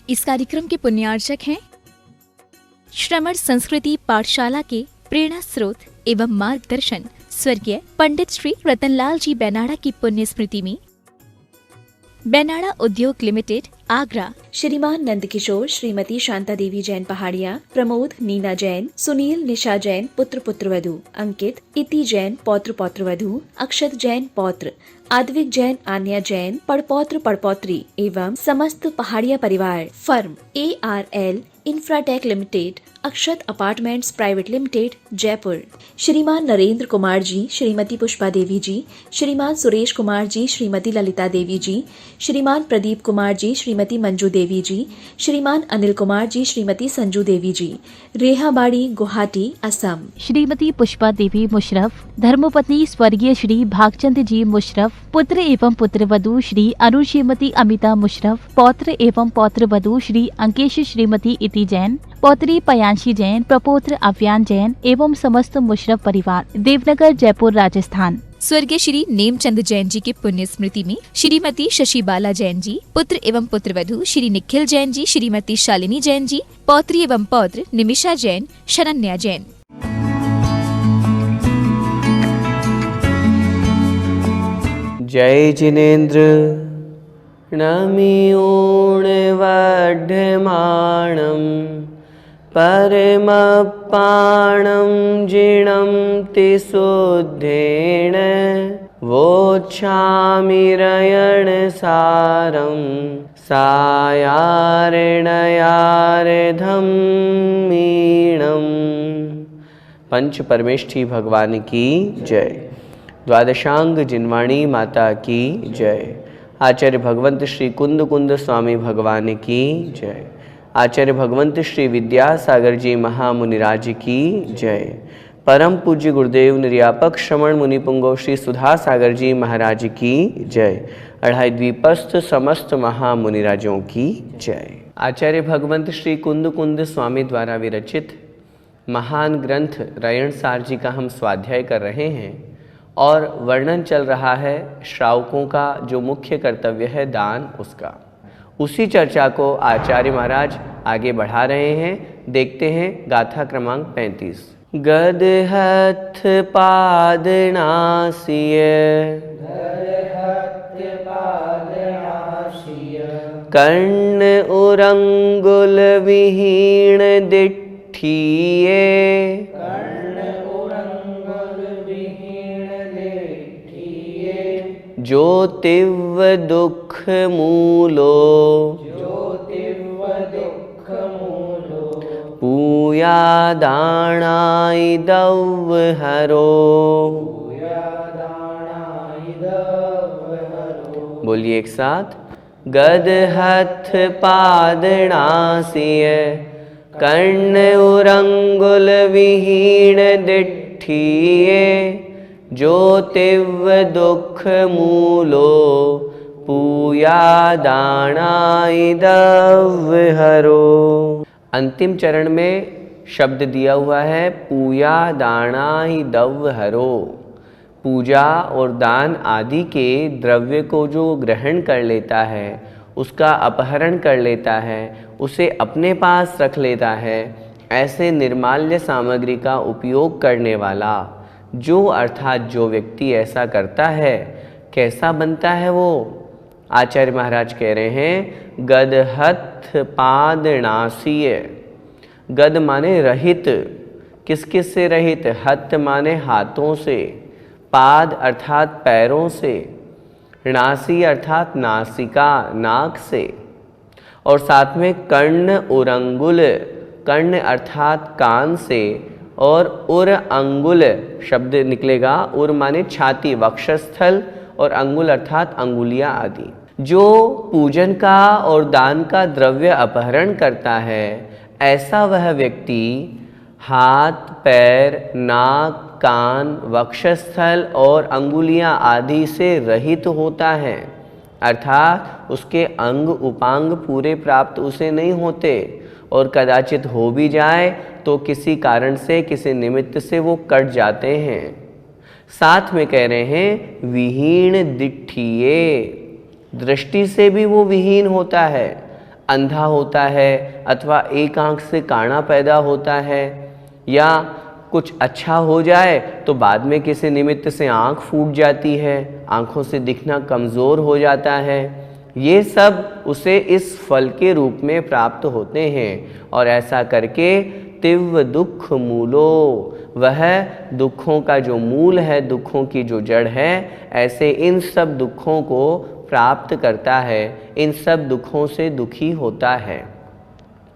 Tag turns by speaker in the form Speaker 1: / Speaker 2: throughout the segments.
Speaker 1: इस कार्यक्रम के पुण्यार्चक हैं श्रमण संस्कृति पाठशाला के प्रेरणा स्रोत एवं मार्गदर्शन स्वर्गीय पंडित श्री रतनलाल जी बेनाड़ा की पुण्य स्मृति में बेनाड़ा उद्योग लिमिटेड आगरा,
Speaker 2: श्रीमान नंदकिशोर श्रीमती शांता देवी जैन पहाड़िया, प्रमोद नीना जैन, सुनील निशा जैन पुत्र पुत्रवधू, अंकित इति जैन पौत्र पौत्रवधू, अक्षत जैन पौत्र, आद्विक जैन आन्या जैन पड़पौत्र पड़पौत्री एवं समस्त पहाड़िया परिवार, फर्म ARL इंफ्राटेक लिमिटेड, अक्षत अपार्टमेंट्स प्राइवेट लिमिटेड, जयपुर। श्रीमान नरेंद्र कुमार जी, श्रीमती पुष्पा देवी जी, श्रीमान सुरेश कुमार जी, श्रीमती ललिता देवी जी, श्रीमान प्रदीप कुमार जी, श्रीमती मंजू देवी जी, श्रीमान अनिल कुमार जी, श्रीमती संजू देवी जी, रेहाबाड़ी गुवाहाटी असम।
Speaker 3: श्रीमती पुष्पा देवी मुशरफ, धर्मपत्नी स्वर्गीय श्री भागचंद जी मुशरफ, पुत्र एवं पुत्रवधू श्री अरुण श्रीमती अमिता मुशरफ, पौत्र एवं पौत्रवधू श्री अंकेश श्रीमती इति जैन, पौत्री पयांशी जैन, प्रपौत्र अव्यान जैन एवं समस्त मुशरफ परिवार, देवनगर जयपुर राजस्थान।
Speaker 1: स्वर्गीय श्री नेमचंद जैन जी की पुण्य स्मृति में श्रीमती शशिबाला जैन जी, पुत्र एवं पुत्रवधू श्री निखिल जैन जी, श्रीमती शालिनी जैन जी, पौत्री एवं पौत्र निमिषा जैन, शरण्या जैन।
Speaker 4: जय जिनेन्द्र नमि ऊर्णवढ्यमाणं परमपाणं जिणं तिशुद्धेन वोच्छामिरयणसारं सायारणयार्धमीणं। पंच परमेष्ठी भगवान की जय। द्वादशांग जिनवाणी माता की जय। आचार्य भगवंत श्री कुंद कुंद स्वामी भगवान की जय। आचार्य भगवंत श्री विद्यासागर जी महामुनिराज की जय। परम पूज्य गुरुदेव निर्यापक श्रमण मुनि पुंगव श्री सुधा सागर जी महाराज की जय। अढ़ाई द्वीपस्थ समस्त महामुनिराजों की जय। आचार्य भगवंत श्री कुंद कुंद स्वामी द्वारा विरचित महान ग्रंथ रयणसार जी का हम स्वाध्याय कर रहे हैं और वर्णन चल रहा है श्रावकों का जो मुख्य कर्तव्य है दान उसका। उसी चर्चा को आचार्य महाराज आगे बढ़ा रहे हैं। देखते हैं गाथा क्रमांक 35। गद हथ पाद नासिय कर्ण उरंगुल विहीण दिठिये जो तिव्व दुख मूलो पूया दाणाय दव हरो। बोलिए एक साथ। गद हथ पाद नासिय कर्ण उरंगुल विहीण दिठिये जो तिव्व दुख मूलो पूया दाणाय दव हरो। अंतिम चरण में शब्द दिया हुआ है पूया दाणाय दव हरो। पूजा और दान आदि के द्रव्य को जो ग्रहण कर लेता है, उसका अपहरण कर लेता है, उसे अपने पास रख लेता है, ऐसे निर्माल्य सामग्री का उपयोग करने वाला जो अर्थात जो व्यक्ति ऐसा करता है, कैसा बनता है वो? आचार्य महाराज कह रहे हैं गद हथ पाद नासिय। गद माने रहित, किस किस से रहित? हथ माने हाथों से, पाद अर्थात पैरों से, नासी अर्थात नासिका नाक से, और साथ में कर्ण उरंगुल, कर्ण अर्थात कान से, और उर अंगुल शब्द निकलेगा। उर माने छाती वक्षस्थल और अंगुल अर्थात अंगुलियां आदि। जो पूजन का और दान का द्रव्य अपहरण करता है, ऐसा वह व्यक्ति हाथ पैर नाक कान वक्षस्थल और अंगुलियां आदि से रहित होता है। अर्थात उसके अंग उपांग पूरे प्राप्त उसे नहीं होते, और कदाचित हो भी जाए तो किसी कारण से किसी निमित्त से वो कट जाते हैं। साथ में कह रहे हैं विहीण दिठिये, दृष्टि से भी वो विहीन होता है। अंधा होता है अथवा एक आंख से काना पैदा होता है, या कुछ अच्छा हो जाए तो बाद में किसी निमित्त से आंख फूट जाती है, आंखों से दिखना कमज़ोर हो जाता है, ये सब उसे इस फल के रूप में प्राप्त होते हैं। और ऐसा करके तीव्र दुख मूलो, वह दुखों का जो मूल है, दुखों की जो जड़ है, ऐसे इन सब दुखों को प्राप्त करता है, इन सब दुखों से दुखी होता है।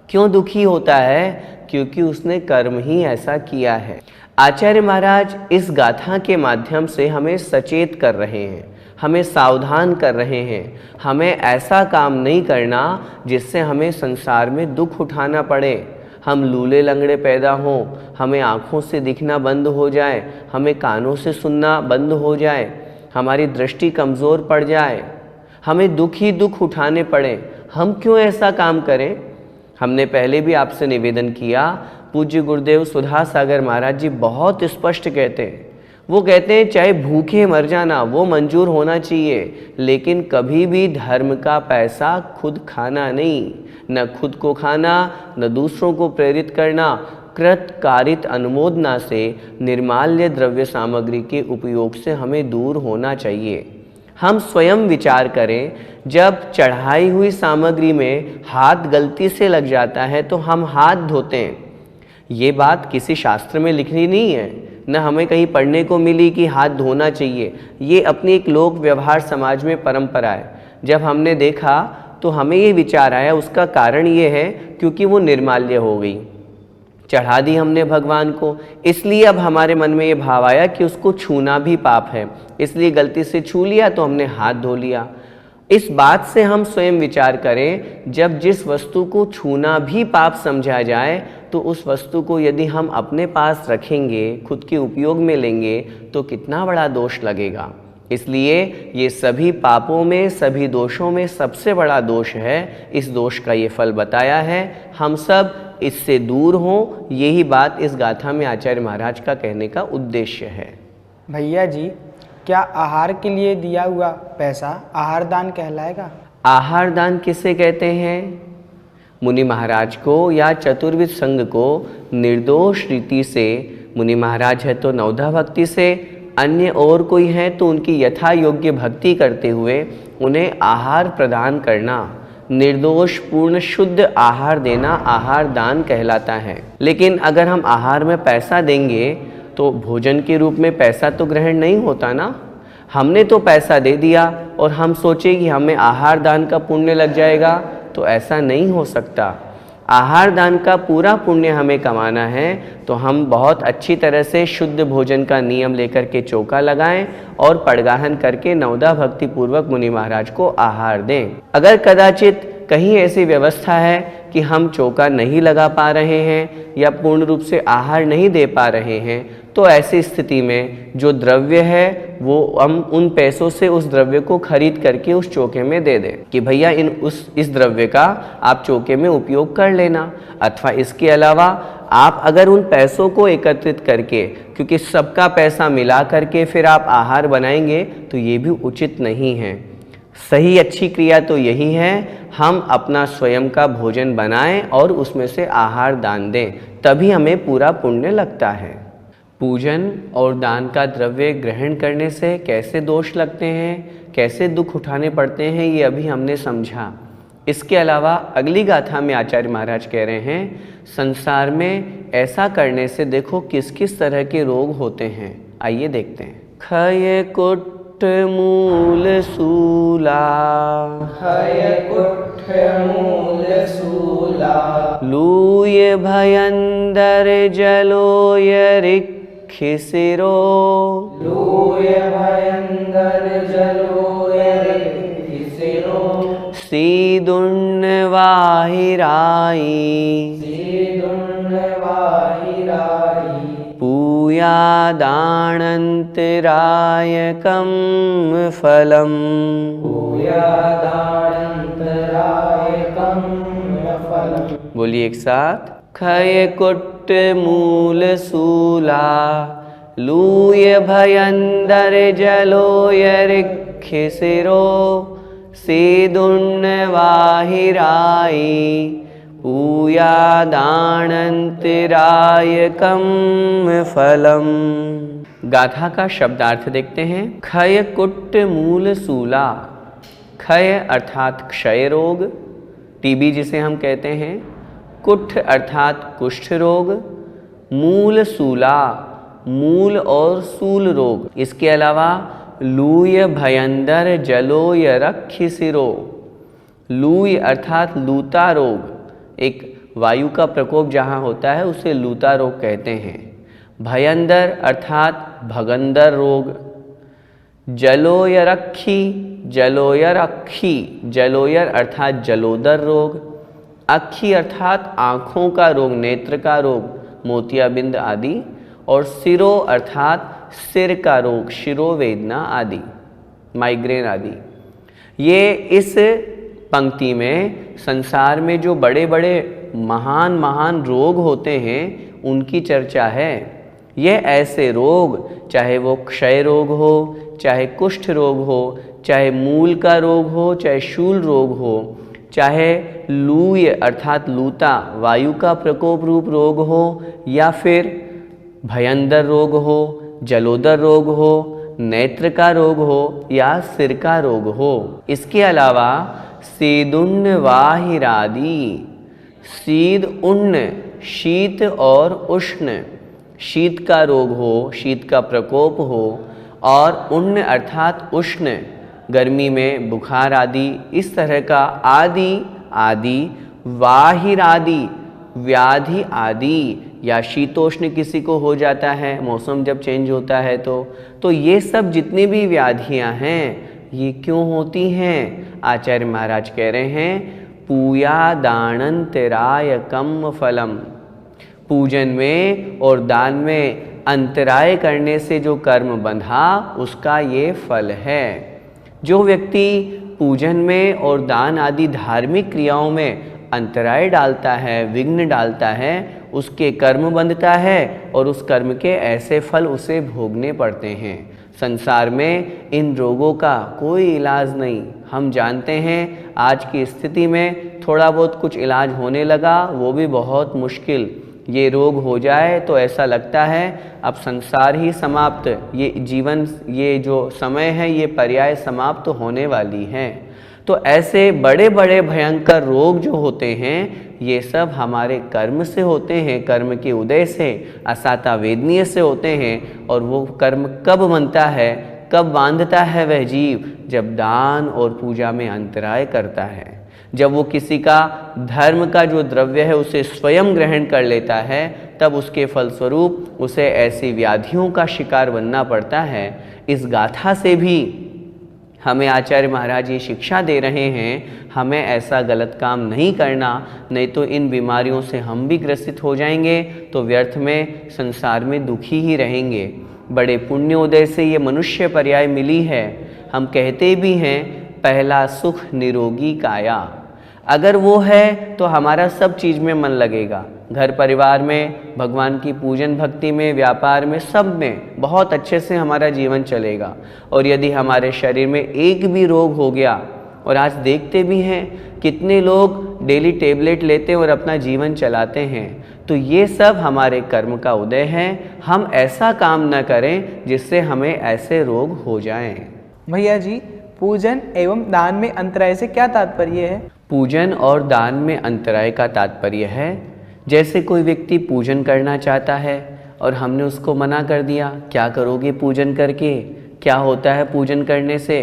Speaker 4: क्यों दुखी होता है? क्योंकि उसने कर्म ही ऐसा किया है। आचार्य महाराज इस गाथा के माध्यम से हमें सचेत कर रहे हैं, हमें सावधान कर रहे हैं। हमें ऐसा काम नहीं करना जिससे हमें संसार में दुख उठाना पड़े, हम लूले लंगड़े पैदा हों, हमें आँखों से दिखना बंद हो जाए, हमें कानों से सुनना बंद हो जाए, हमारी दृष्टि कमज़ोर पड़ जाए, हमें दुख ही दुख उठाने पड़े। हम क्यों ऐसा काम करें? हमने पहले भी आपसे निवेदन किया, पूज्य गुरुदेव सुधा सागर महाराज जी बहुत स्पष्ट कहते हैं। वो कहते हैं चाहे भूखे मर जाना वो मंजूर होना चाहिए, लेकिन कभी भी धर्म का पैसा खुद खाना नहीं, न खुद को खाना न दूसरों को प्रेरित करना। कृत कारित अनुमोदना से निर्माल्य द्रव्य सामग्री के उपयोग से हमें दूर होना चाहिए। हम स्वयं विचार करें, जब चढ़ाई हुई सामग्री में हाथ गलती से लग जाता है तो हम हाथ धोते हैं। ये बात किसी शास्त्र में लिखी नहीं है, न हमें कहीं पढ़ने को मिली कि हाथ धोना चाहिए। ये अपनी एक लोक व्यवहार समाज में परंपरा है। जब हमने देखा तो हमें ये विचार आया, उसका कारण ये है क्योंकि वो निर्माल्य हो गई, चढ़ा दी हमने भगवान को, इसलिए अब हमारे मन में ये भाव आया कि उसको छूना भी पाप है, इसलिए गलती से छू लिया तो हमने हाथ धो लिया। इस बात से हम स्वयं विचार करें, जब जिस वस्तु को छूना भी पाप समझा जाए तो उस वस्तु को यदि हम अपने पास रखेंगे, खुद के उपयोग में लेंगे तो कितना बड़ा दोष लगेगा। इसलिए ये सभी पापों में, सभी दोषों में सबसे बड़ा दोष है। इस दोष का ये फल बताया है, हम सब इससे दूर हों, यही बात इस गाथा में आचार्य महाराज का कहने का उद्देश्य है।
Speaker 5: भैया जी, क्या आहार के लिए दिया हुआ पैसा आहार दान कहलाएगा?
Speaker 4: आहार दान किसे कहते हैं? मुनि महाराज को या चतुर्विद संघ को निर्दोष रीति से, मुनि महाराज है तो नवधा भक्ति से, अन्य और कोई है तो उनकी यथा योग्य भक्ति करते हुए उन्हें आहार प्रदान करना, निर्दोष पूर्ण शुद्ध आहार देना आहार दान कहलाता है। लेकिन अगर हम आहार में पैसा देंगे तो भोजन के रूप में पैसा तो ग्रहण नहीं होता ना। हमने तो पैसा दे दिया और हम सोचे कि हमें आहार दान का पुण्य लग जाएगा, तो ऐसा नहीं हो सकता। आहार दान का पूरा पुण्य हमें कमाना है तो हम बहुत अच्छी तरह से शुद्ध भोजन का नियम लेकर के चौका लगाएं और पड़गाहन करके नवदा भक्ति पूर्वक मुनि महाराज को आहार दें। अगर कदाचित कहीं ऐसी व्यवस्था है कि हम चौका नहीं लगा पा रहे हैं या पूर्ण रूप से आहार नहीं दे पा रहे हैं, तो ऐसी स्थिति में जो द्रव्य है वो हम उन पैसों से उस द्रव्य को खरीद करके उस चौके में दे दें कि भैया इस द्रव्य का आप चौके में उपयोग कर लेना। अथवा इसके अलावा आप अगर उन पैसों को एकत्रित करके, क्योंकि सबका पैसा मिला करके फिर आप आहार बनाएंगे तो ये भी उचित नहीं है। सही अच्छी क्रिया तो यही है, हम अपना स्वयं का भोजन बनाएं और उसमें से आहार दान दें, तभी हमें पूरा पुण्य लगता है। पूजन और दान का द्रव्य ग्रहण करने से कैसे दोष लगते हैं, कैसे दुख उठाने पड़ते हैं, ये अभी हमने समझा। इसके अलावा अगली गाथा में आचार्य महाराज कह रहे हैं, संसार में ऐसा करने से देखो किस किस तरह के रोग होते हैं। आइए देखते हैं। खय कुट मूल सूला,
Speaker 6: खय कुठ मूल सूला,
Speaker 4: लूय भयंदर जलोय रिखिसिरो,
Speaker 6: लूय भयंदर जलोय रिखिसिरो,
Speaker 4: सीदुण्ण वाहिराई,
Speaker 6: सीदुण्ण वाहिराई,
Speaker 4: पूयादानन्तरायकं फलम्,
Speaker 6: पूयादानन्तरायकं फलम्।
Speaker 4: बोलिए एक साथ। खय कुट मूल सूला, लूय भयंदर जलोय रिखिसिरो, सेदुन्नवाहिरायि पूयादानन्तरायकं फलम्। गाथा का शब्दार्थ देखते हैं। क्षय कुट्ट मूल सूला। क्षय अर्थात क्षय रोग, टीबी जिसे हम कहते हैं। कुष्ठ अर्थात कुष्ठ रोग। मूल सूला, मूल और सूल रोग। इसके अलावा लूय भयंदर जलो यरक्षि सिरो। लूय अर्थात लूता रोग, एक वायु का प्रकोप जहाँ होता है उसे लूता रोग कहते हैं। भयंदर अर्थात भगंदर रोग। जलोयरक्षी, जलोयरक्षी, जलोयर अर्थात जलोदर रोग। अक्षी अर्थात आँखों का रोग, नेत्र का रोग, मोतियाबिंद आदि। और सिरो अर्थात सिर का रोग, शिरोवेदना आदि, माइग्रेन आदि। ये इस पंक्ति में संसार में जो बड़े बड़े महान महान रोग होते हैं उनकी चर्चा है। ये ऐसे रोग, चाहे वो क्षय रोग हो, चाहे कुष्ठ रोग हो, चाहे मूल का रोग हो, चाहे शूल रोग हो, चाहे लूय अर्थात लूता वायु का प्रकोप रूप रोग हो, या फिर भयंदर रोग हो, जलोदर रोग हो, नेत्र का रोग हो या सिर का रोग हो। इसके अलावा सीदुन्न वाहिरादि, सीद उन्न शीत और उष्ण, शीत का रोग हो, शीत का प्रकोप हो, और उन्न अर्थात उष्ण, गर्मी में बुखार आदि, इस तरह का आदि आदि। वाहिर आदि, व्याधि आदि, या शीतोष्ण किसी को हो जाता है मौसम जब चेंज होता है तो ये सब जितनी भी व्याधियां हैं ये क्यों होती हैं? आचार्य महाराज कह रहे हैं पूयादानंतरायकम फलम। पूजन में और दान में अंतराय करने से जो कर्म बंधा उसका ये फल है। जो व्यक्ति पूजन में और दान आदि धार्मिक क्रियाओं में अंतराय डालता है, विघ्न डालता है, उसके कर्म बंधता है और उस कर्म के ऐसे फल उसे भोगने पड़ते हैं। संसार में इन रोगों का कोई इलाज नहीं। हम जानते हैं आज की स्थिति में थोड़ा बहुत कुछ इलाज होने लगा, वो भी बहुत मुश्किल। ये रोग हो जाए तो ऐसा लगता है अब संसार ही समाप्त, ये जीवन, ये जो समय है ये पर्याय समाप्त होने वाली है। तो ऐसे बड़े बड़े भयंकर रोग जो होते हैं ये सब हमारे कर्म से होते हैं, कर्म के उदय से, असाता वेदनीय से होते हैं। और वो कर्म कब बनता है, कब बांधता है वह जीव? जब दान और पूजा में अंतराय करता है, जब वो किसी का धर्म का जो द्रव्य है उसे स्वयं ग्रहण कर लेता है, तब उसके फलस्वरूप उसे ऐसी व्याधियों का शिकार बनना पड़ता है। इस गाथा से भी हमें आचार्य महाराज ये शिक्षा दे रहे हैं हमें ऐसा गलत काम नहीं करना, नहीं तो इन बीमारियों से हम भी ग्रसित हो जाएंगे, तो व्यर्थ में संसार में दुखी ही रहेंगे। बड़े पुण्योदय से ये मनुष्य पर्याय मिली है। हम कहते भी हैं पहला सुख निरोगी काया। अगर वो है तो हमारा सब चीज़ में मन लगेगा, घर परिवार में, भगवान की पूजन भक्ति में, व्यापार में, सब में बहुत अच्छे से हमारा जीवन चलेगा। और यदि हमारे शरीर में एक भी रोग हो गया, और आज देखते भी हैं कितने लोग डेली टेबलेट लेते हैं और अपना जीवन चलाते हैं, तो ये सब हमारे कर्म का उदय है। हम ऐसा काम न करें जिससे हमें ऐसे रोग हो जाएं।
Speaker 5: भैया जी, पूजन एवं दान में अंतराय से क्या तात्पर्य है?
Speaker 4: पूजन और दान में अंतराय का तात्पर्य है, जैसे कोई व्यक्ति पूजन करना चाहता है और हमने उसको मना कर दिया, क्या करोगे पूजन करके, क्या होता है पूजन करने से।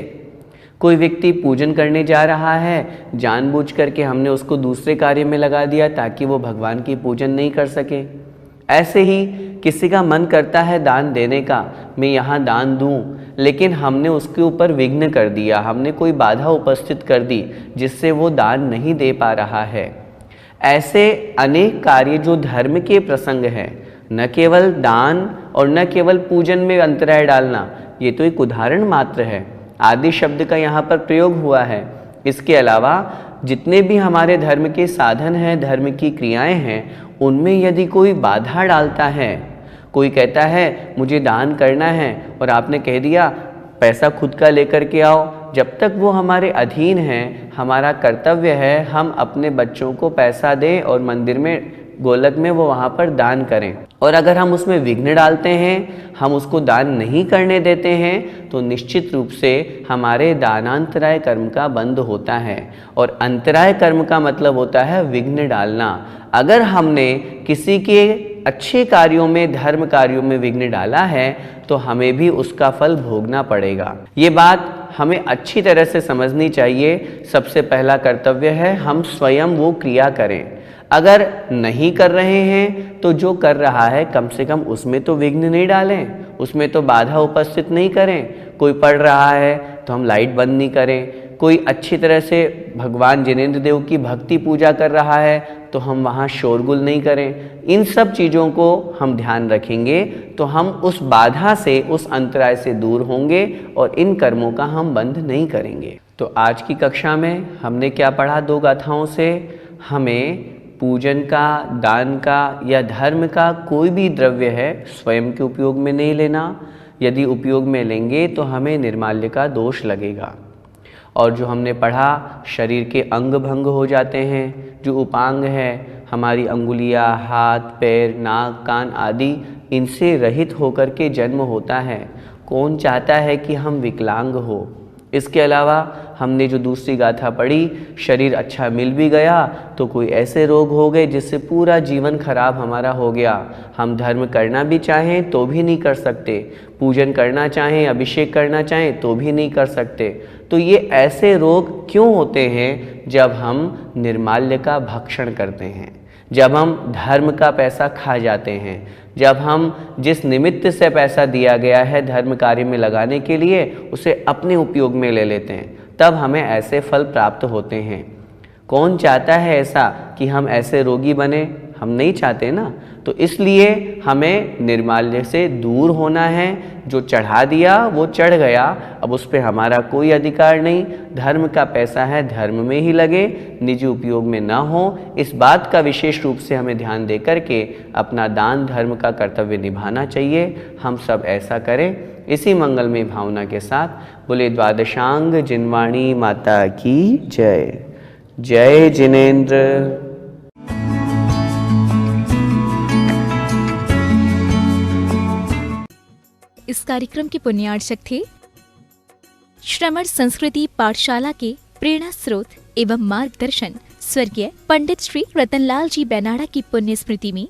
Speaker 4: कोई व्यक्ति पूजन करने जा रहा है, जानबूझ करके हमने उसको दूसरे कार्य में लगा दिया ताकि वो भगवान की पूजन नहीं कर सके। ऐसे ही किसी का मन करता है दान देने का, मैं यहाँ दान दूँ, लेकिन हमने उसके ऊपर विघ्न कर दिया, हमने कोई बाधा उपस्थित कर दी जिससे वो दान नहीं दे पा रहा है। ऐसे अनेक कार्य जो धर्म के प्रसंग हैं, न केवल दान और न केवल पूजन में अंतराय डालना, ये तो एक उदाहरण मात्र है। आदि शब्द का यहाँ पर प्रयोग हुआ है। इसके अलावा जितने भी हमारे धर्म के साधन हैं, धर्म की क्रियाएं हैं, उनमें यदि कोई बाधा डालता है, कोई कहता है मुझे दान करना है और आपने कह दिया पैसा खुद का लेकर के आओ, जब तक वो हमारे अधीन हैं, हमारा कर्तव्य है हम अपने बच्चों को पैसा दें और मंदिर में, गोलक में वो वहाँ पर दान करें। और अगर हम उसमें विघ्न डालते हैं, हम उसको दान नहीं करने देते हैं, तो निश्चित रूप से हमारे दानांतराय कर्म का बंद होता है। और अंतराय कर्म का मतलब होता है विघ्न डालना। अगर हमने किसी के अच्छे कार्यों में, धर्म कार्यों में विघ्न डाला है, तो हमें भी उसका फल भोगना पड़ेगा। ये बात हमें अच्छी तरह से समझनी चाहिए। सबसे पहला कर्तव्य है हम स्वयं वो क्रिया करें। अगर नहीं कर रहे हैं तो जो कर रहा है कम से कम उसमें तो विघ्न नहीं डालें, उसमें तो बाधा उपस्थित नहीं करें। कोई पढ़ रहा है तो हम लाइट बंद नहीं करें। कोई अच्छी तरह से भगवान जिनेंद्र देव की भक्ति पूजा कर रहा है तो हम वहाँ शोरगुल नहीं करें। इन सब चीज़ों को हम ध्यान रखेंगे तो हम उस बाधा से, उस अंतराय से दूर होंगे और इन कर्मों का हम बंद नहीं करेंगे। तो आज की कक्षा में हमने क्या पढ़ा? 2 गाथाओं से हमें पूजन का, दान का या धर्म का कोई भी द्रव्य है स्वयं के उपयोग में नहीं लेना। यदि उपयोग में लेंगे तो हमें निर्माल्य का दोष लगेगा। और जो हमने पढ़ा, शरीर के अंग भंग हो जाते हैं। जो उपांग है, हमारी अंगुलियां, हाथ, पैर, नाक, कान आदि, इनसे रहित होकर के जन्म होता है। कौन चाहता है कि हम विकलांग हो? इसके अलावा हमने जो दूसरी गाथा पढ़ी, शरीर अच्छा मिल भी गया तो कोई ऐसे रोग हो गए जिससे पूरा जीवन खराब हमारा हो गया। हम धर्म करना भी चाहें तो भी नहीं कर सकते, पूजन करना चाहें, अभिषेक करना चाहें तो भी नहीं कर सकते। तो ये ऐसे रोग क्यों होते हैं? जब हम निर्माल्य का भक्षण करते हैं, जब हम धर्म का पैसा खा जाते हैं, जब हम जिस निमित्त से पैसा दिया गया है धर्म कार्य में लगाने के लिए, उसे अपने उपयोग में ले लेते हैं, तब हमें ऐसे फल प्राप्त होते हैं। कौन चाहता है ऐसा कि हम ऐसे रोगी बने? हम नहीं चाहते ना। तो इसलिए हमें निर्माल्य से दूर होना है। जो चढ़ा दिया वो चढ़ गया, अब उस पर हमारा कोई अधिकार नहीं। धर्म का पैसा है, धर्म में ही लगे, निजी उपयोग में ना हो। इस बात का विशेष रूप से हमें ध्यान दे करके अपना दान धर्म का कर्तव्य निभाना चाहिए। हम सब ऐसा करें। इसी मंगलमय भावना के साथ बोले द्वादशांग जिनवाणी माता की जय। जय जिनेंद्र।
Speaker 1: इस कार्यक्रम के पुण्यार्चक थे श्रमण संस्कृति पाठशाला के प्रेरणा स्रोत एवं मार्गदर्शन स्वर्गीय पंडित श्री रतनलाल जी बेनाड़ा की पुण्य स्मृति में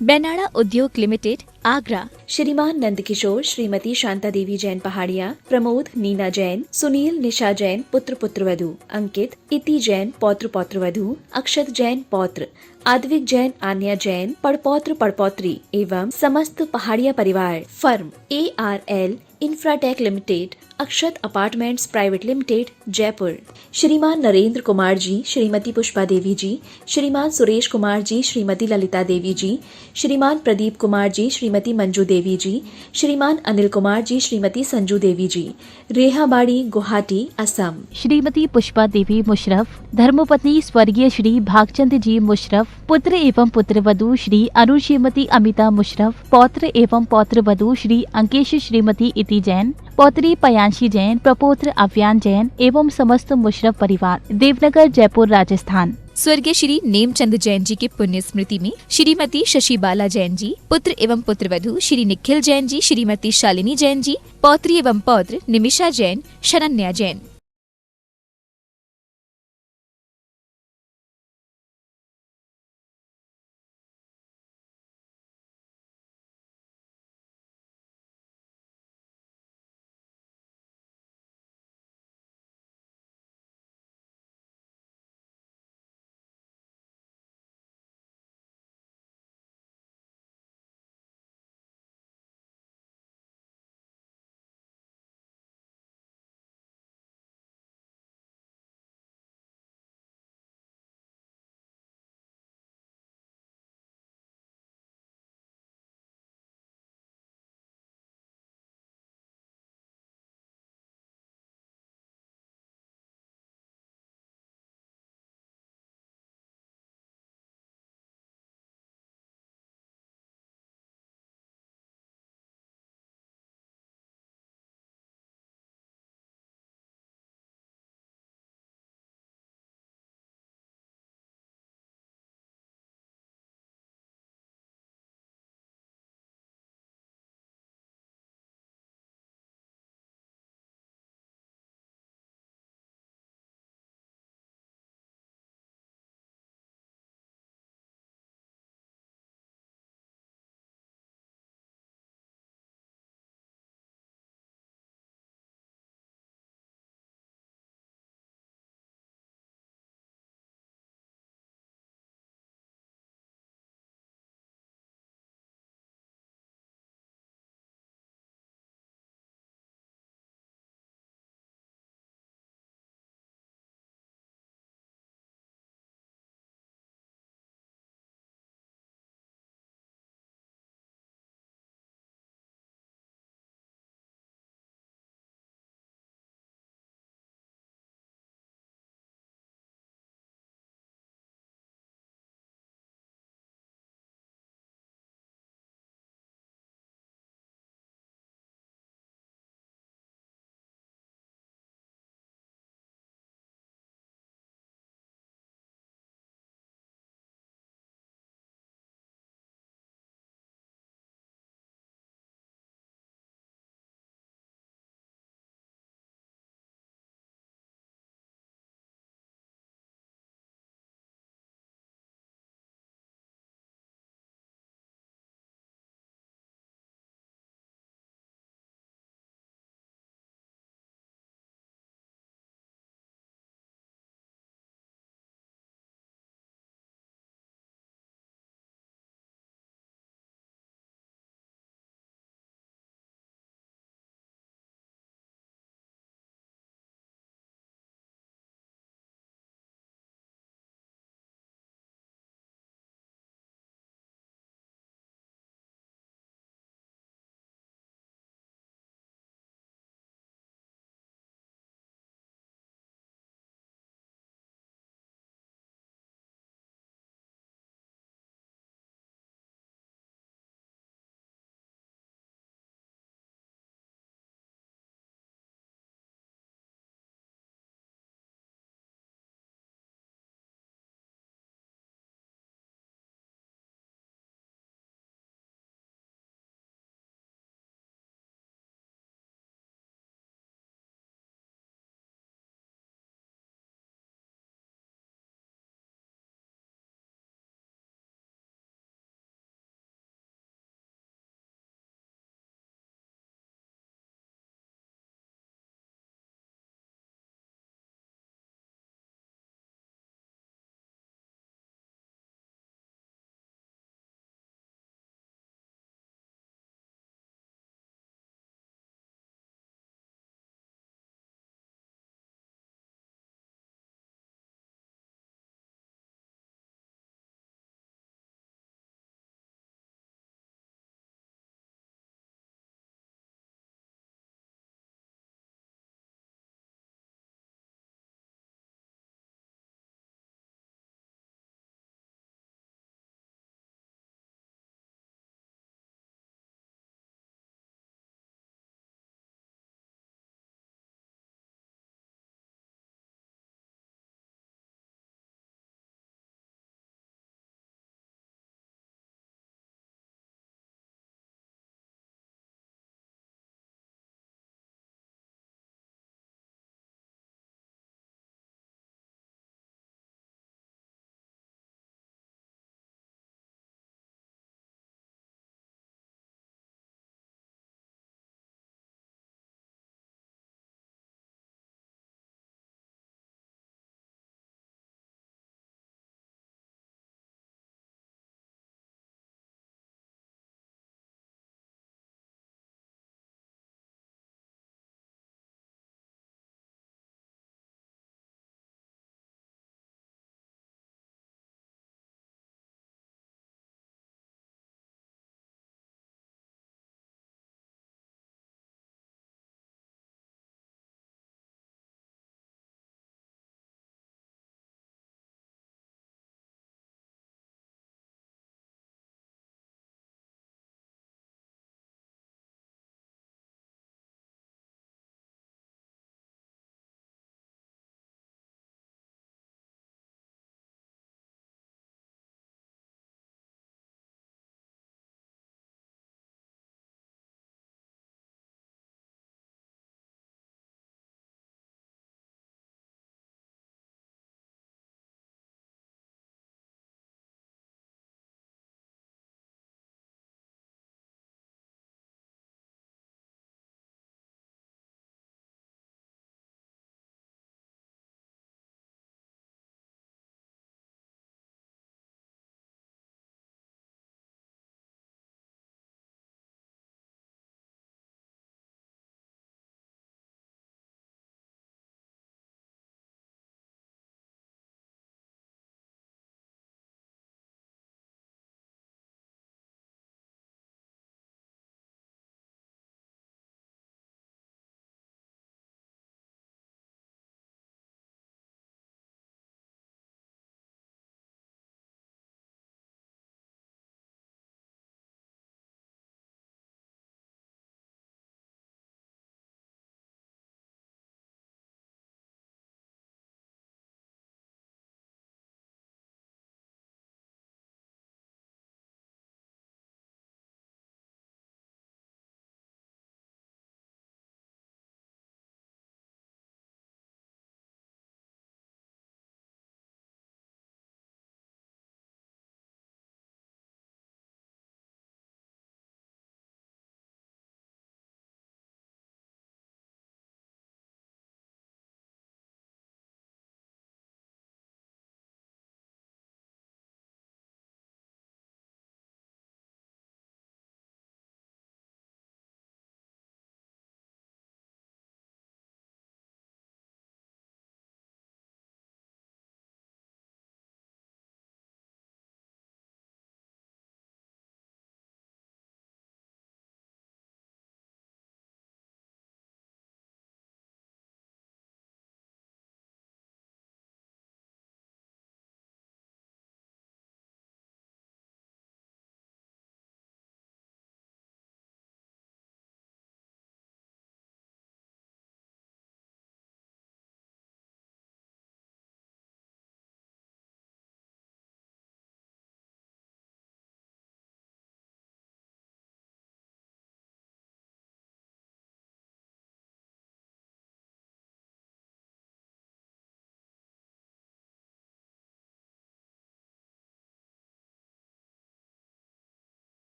Speaker 1: बेनाड़ा उद्योग लिमिटेड, आगरा।
Speaker 2: श्रीमान नंदकिशोर, श्रीमती शांता देवी जैन पहाड़िया, प्रमोद, नीना जैन, सुनील, निशा जैन पुत्र पुत्रवधू, अंकित, इति जैन पौत्र पौत्रवधू, अक्षत जैन पौत्र, आद्विक जैन, आन्या जैन पड़पौत्र पड़पौत्री एवं समस्त पहाड़िया परिवार, फर्म ARL इंफ्राटेक लिमिटेड, अक्षत अपार्टमेंट्स प्राइवेट लिमिटेड, जयपुर। श्रीमान नरेंद्र कुमार जी, श्रीमती पुष्पा देवी जी, श्रीमान सुरेश कुमार जी, श्रीमती ललिता देवी जी, श्रीमान प्रदीप कुमार जी, श्रीमती मंजू देवी जी, श्रीमान अनिल कुमार जी, श्रीमती संजू देवी जी, रेहाबाड़ी, गुवाहाटी, असम।
Speaker 3: श्रीमती पुष्पा देवी मुशरफ, धर्मपत्नी स्वर्गीय श्री भागचंद जी मुशरफ, पुत्र एवं पुत्रवधू श्री अरुण श्रीमती अमिता मुशरफ, पौत्र एवं पौत्रवधू श्री अंकेश श्रीमती इति जैन, पौत्री पयांशी जैन, प्रपौत्र अव्यान जैन एवं समस्त मुशरफ परिवार, देवनगर, जयपुर, राजस्थान।
Speaker 1: स्वर्गीय श्री नेमचंद जैन जी की पुण्य स्मृति में श्रीमती शशिबाला जैन जी, पुत्र एवं पुत्रवधू श्री निखिल जैन जी, श्रीमती शालिनी जैन जी, पौत्री एवं पौत्र निमिषा जैन, शरण्या जैन।